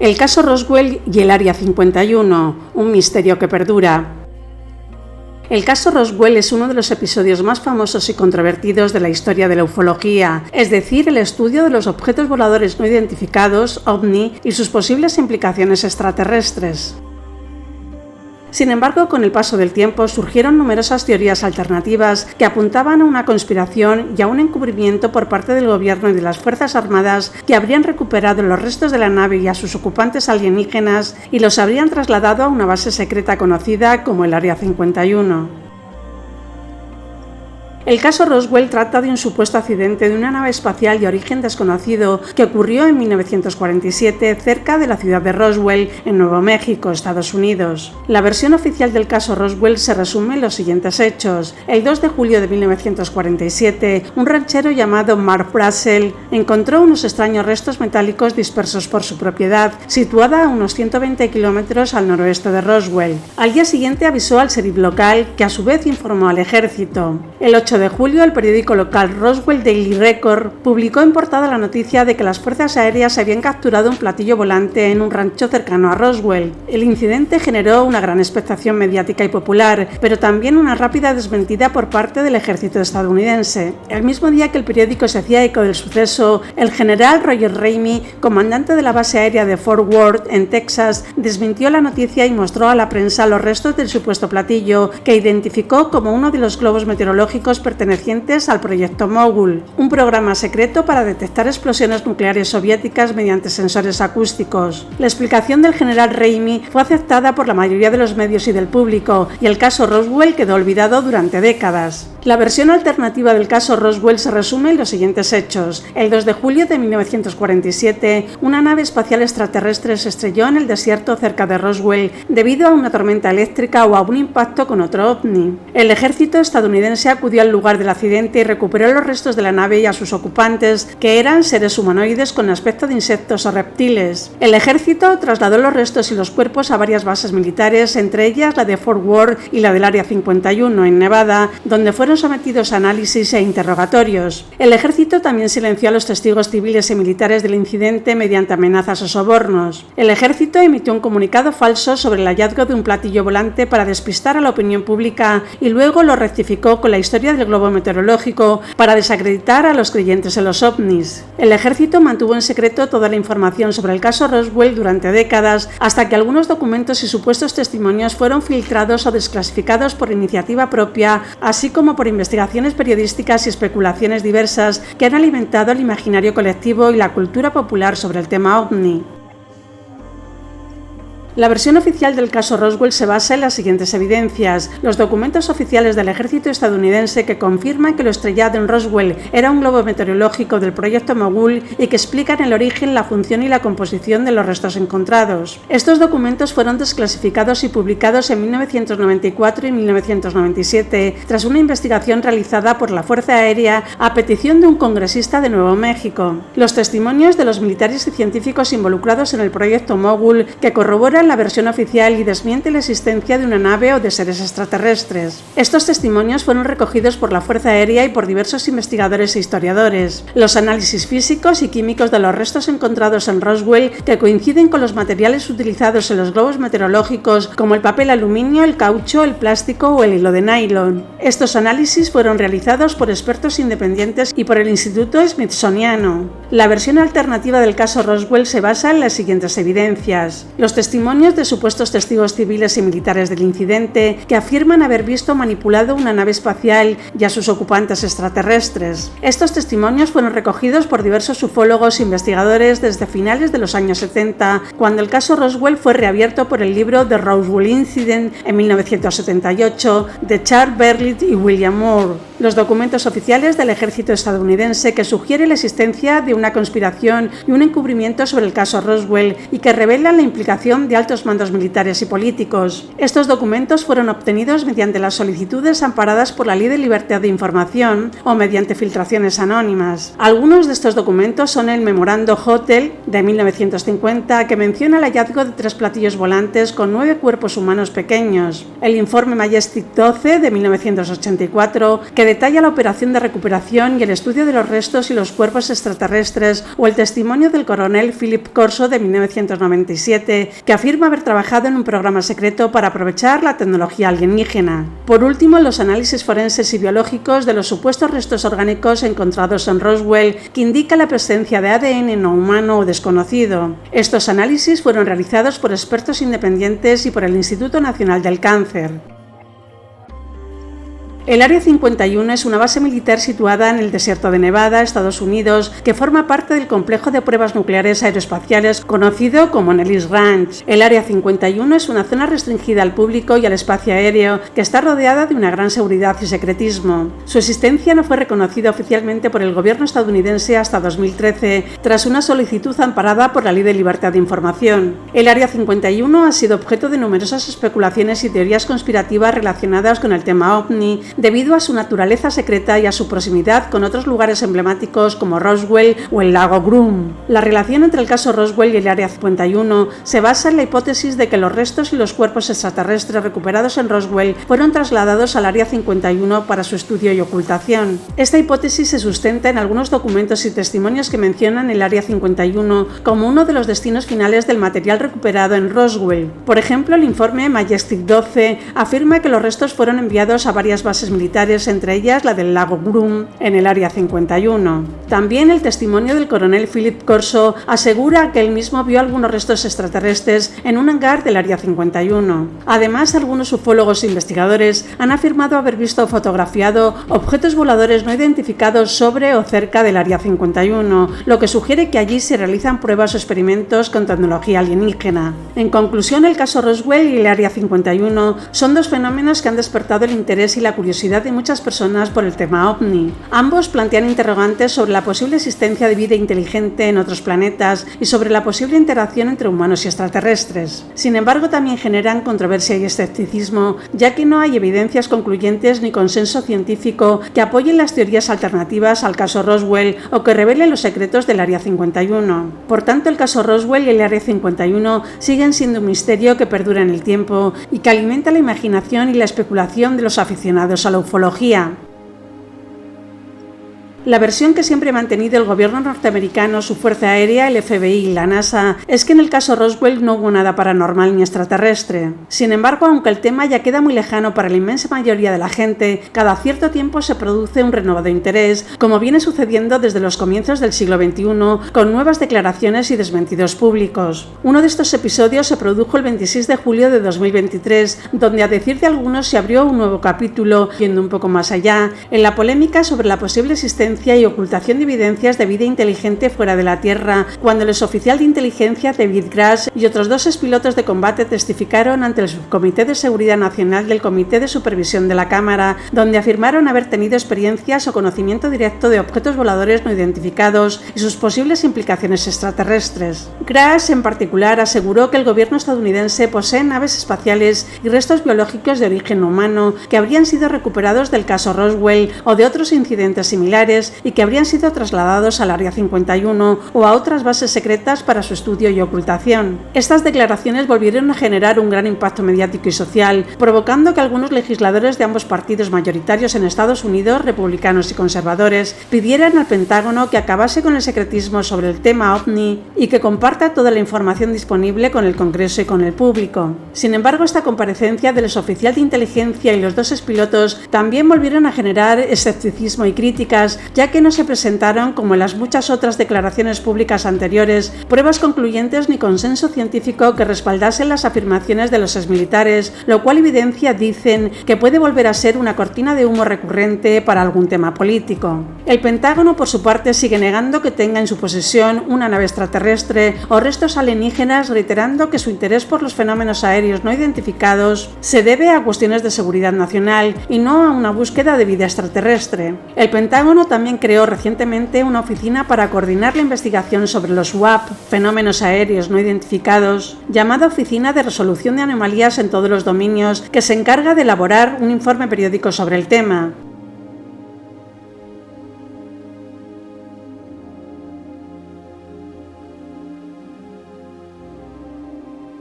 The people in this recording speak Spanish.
El caso Roswell y el Área 51, un misterio que perdura. El caso Roswell es uno de los episodios más famosos y controvertidos de la historia de la ufología, es decir, el estudio de los objetos voladores no identificados, OVNI, y sus posibles implicaciones extraterrestres. Sin embargo, con el paso del tiempo surgieron numerosas teorías alternativas que apuntaban a una conspiración y a un encubrimiento por parte del gobierno y de las Fuerzas Armadas que habrían recuperado los restos de la nave y a sus ocupantes alienígenas y los habrían trasladado a una base secreta conocida como el Área 51. El caso Roswell trata de un supuesto accidente de una nave espacial de origen desconocido que ocurrió en 1947 cerca de la ciudad de Roswell, en Nuevo México, Estados Unidos. La versión oficial del caso Roswell se resume en los siguientes hechos. El 2 de julio de 1947, un ranchero llamado Mark Brassel encontró unos extraños restos metálicos dispersos por su propiedad, situada a unos 120 kilómetros al noroeste de Roswell. Al día siguiente avisó al sheriff local, que a su vez informó al ejército. El 8 de julio, el periódico local Roswell Daily Record publicó en portada la noticia de que las fuerzas aéreas habían capturado un platillo volante en un rancho cercano a Roswell. El incidente generó una gran expectación mediática y popular, pero también una rápida desmentida por parte del ejército estadounidense. El mismo día que el periódico se hacía eco del suceso, el general Roger Ramey, comandante de la base aérea de Fort Worth, en Texas, desmintió la noticia y mostró a la prensa los restos del supuesto platillo, que identificó como uno de los globos meteorológicos pertenecientes al proyecto Mogul, un programa secreto para detectar explosiones nucleares soviéticas mediante sensores acústicos. La explicación del general Ramey fue aceptada por la mayoría de los medios y del público, y el caso Roswell quedó olvidado durante décadas. La versión alternativa del caso Roswell se resume en los siguientes hechos. El 2 de julio de 1947, una nave espacial extraterrestre se estrelló en el desierto cerca de Roswell debido a una tormenta eléctrica o a un impacto con otro OVNI. El ejército estadounidense acudió al lugar del accidente y recuperó los restos de la nave y a sus ocupantes, que eran seres humanoides con aspecto de insectos o reptiles. El ejército trasladó los restos y los cuerpos a varias bases militares, entre ellas la de Fort Worth y la del Área 51 en Nevada, donde fueron sometidos a análisis e interrogatorios. El ejército también silenció a los testigos civiles y militares del incidente mediante amenazas o sobornos. El ejército emitió un comunicado falso sobre el hallazgo de un platillo volante para despistar a la opinión pública y luego lo rectificó con la historia del globo meteorológico para desacreditar a los creyentes en los ovnis. El ejército mantuvo en secreto toda la información sobre el caso Roswell durante décadas, hasta que algunos documentos y supuestos testimonios fueron filtrados o desclasificados por iniciativa propia, así como por investigaciones periodísticas y especulaciones diversas que han alimentado el imaginario colectivo y la cultura popular sobre el tema ovni. La versión oficial del caso Roswell se basa en las siguientes evidencias: los documentos oficiales del ejército estadounidense que confirman que lo estrellado en Roswell era un globo meteorológico del proyecto Mogul y que explican el origen, la función y la composición de los restos encontrados. Estos documentos fueron desclasificados y publicados en 1994 y 1997 tras una investigación realizada por la Fuerza Aérea a petición de un congresista de Nuevo México. Los testimonios de los militares y científicos involucrados en el proyecto Mogul, que corroboran la versión oficial y desmiente la existencia de una nave o de seres extraterrestres. Estos testimonios fueron recogidos por la Fuerza Aérea y por diversos investigadores e historiadores. Los análisis físicos y químicos de los restos encontrados en Roswell, que coinciden con los materiales utilizados en los globos meteorológicos, como el papel aluminio, el caucho, el plástico o el hilo de nylon. Estos análisis fueron realizados por expertos independientes y por el Instituto Smithsoniano. La versión alternativa del caso Roswell se basa en las siguientes evidencias: los testimonios de supuestos testigos civiles y militares del incidente, que afirman haber visto manipulado una nave espacial y a sus ocupantes extraterrestres. Estos testimonios fueron recogidos por diversos ufólogos e investigadores desde finales de los años 70, cuando el caso Roswell fue reabierto por el libro The Roswell Incident en 1978 de Charles Berlitz y William Moore. Los documentos oficiales del ejército estadounidense que sugieren la existencia de una conspiración y un encubrimiento sobre el caso Roswell y que revelan la implicación de altos mandos militares y políticos. Estos documentos fueron obtenidos mediante las solicitudes amparadas por la Ley de Libertad de Información o mediante filtraciones anónimas. Algunos de estos documentos son el Memorando Hotel de 1950, que menciona el hallazgo de 3 platillos volantes con 9 cuerpos humanos pequeños, el Informe Majestic 12 de 1984, que detalla la operación de recuperación y el estudio de los restos y los cuerpos extraterrestres, o el testimonio del coronel Philip Corso de 1997, que afirma haber trabajado en un programa secreto para aprovechar la tecnología alienígena. Por último, los análisis forenses y biológicos de los supuestos restos orgánicos encontrados en Roswell, que indica la presencia de ADN no humano o desconocido. Estos análisis fueron realizados por expertos independientes y por el Instituto Nacional del Cáncer. El Área 51 es una base militar situada en el desierto de Nevada, Estados Unidos, que forma parte del complejo de pruebas nucleares aeroespaciales conocido como Nellis Ranch. El Área 51 es una zona restringida al público y al espacio aéreo que está rodeada de una gran seguridad y secretismo. Su existencia no fue reconocida oficialmente por el gobierno estadounidense hasta 2013, tras una solicitud amparada por la Ley de Libertad de Información. El Área 51 ha sido objeto de numerosas especulaciones y teorías conspirativas relacionadas con el tema OVNI, debido a su naturaleza secreta y a su proximidad con otros lugares emblemáticos como Roswell o el lago Groom. La relación entre el caso Roswell y el Área 51 se basa en la hipótesis de que los restos y los cuerpos extraterrestres recuperados en Roswell fueron trasladados al Área 51 para su estudio y ocultación. Esta hipótesis se sustenta en algunos documentos y testimonios que mencionan el Área 51 como uno de los destinos finales del material recuperado en Roswell. Por ejemplo, el informe Majestic 12 afirma que los restos fueron enviados a varias bases militares, entre ellas la del lago Groom en el Área 51. También el testimonio del coronel Philip Corso asegura que él mismo vio algunos restos extraterrestres en un hangar del Área 51. Además, algunos ufólogos e investigadores han afirmado haber visto o fotografiado objetos voladores no identificados sobre o cerca del Área 51, lo que sugiere que allí se realizan pruebas o experimentos con tecnología alienígena. En conclusión, el caso Roswell y el Área 51 son dos fenómenos que han despertado el interés y la curiosidad de muchas personas por el tema OVNI. Ambos plantean interrogantes sobre la posible existencia de vida inteligente en otros planetas y sobre la posible interacción entre humanos y extraterrestres. Sin embargo, también generan controversia y escepticismo, ya que no hay evidencias concluyentes ni consenso científico que apoyen las teorías alternativas al caso Roswell o que revelen los secretos del Área 51. Por tanto, el caso Roswell y el Área 51 siguen siendo un misterio que perdura en el tiempo y que alimenta la imaginación y la especulación de los aficionados a la ufología. La versión que siempre ha mantenido el gobierno norteamericano, su fuerza aérea, el FBI y la NASA, es que en el caso Roswell no hubo nada paranormal ni extraterrestre. Sin embargo, aunque el tema ya queda muy lejano para la inmensa mayoría de la gente, cada cierto tiempo se produce un renovado interés, como viene sucediendo desde los comienzos del siglo XXI, con nuevas declaraciones y desmentidos públicos. Uno de estos episodios se produjo el 26 de julio de 2023, donde a decir de algunos se abrió un nuevo capítulo, yendo un poco más allá, en la polémica sobre la posible existencia y ocultación de evidencias de vida inteligente fuera de la Tierra, cuando el exoficial de inteligencia David Grush y otros dos expilotos de combate testificaron ante el Subcomité de Seguridad Nacional del Comité de Supervisión de la Cámara, donde afirmaron haber tenido experiencias o conocimiento directo de objetos voladores no identificados y sus posibles implicaciones extraterrestres. Grush, en particular, aseguró que el gobierno estadounidense posee naves espaciales y restos biológicos de origen humano que habrían sido recuperados del caso Roswell o de otros incidentes similares y que habrían sido trasladados al Área 51 o a otras bases secretas para su estudio y ocultación. Estas declaraciones volvieron a generar un gran impacto mediático y social, provocando que algunos legisladores de ambos partidos mayoritarios en Estados Unidos, republicanos y conservadores, pidieran al Pentágono que acabase con el secretismo sobre el tema OVNI y que comparta toda la información disponible con el Congreso y con el público. Sin embargo, esta comparecencia del exoficial de inteligencia y los dos expilotos también volvieron a generar escepticismo y críticas, ya que no se presentaron, como en las muchas otras declaraciones públicas anteriores, pruebas concluyentes ni consenso científico que respaldasen las afirmaciones de los exmilitares, lo cual evidencia, dicen, que puede volver a ser una cortina de humo recurrente para algún tema político. El Pentágono, por su parte, sigue negando que tenga en su posesión una nave extraterrestre o restos alienígenas, reiterando que su interés por los fenómenos aéreos no identificados se debe a cuestiones de seguridad nacional y no a una búsqueda de vida extraterrestre. El Pentágono también creó recientemente una oficina para coordinar la investigación sobre los UAP, fenómenos aéreos no identificados, llamada Oficina de Resolución de Anomalías en todos los dominios, que se encarga de elaborar un informe periódico sobre el tema.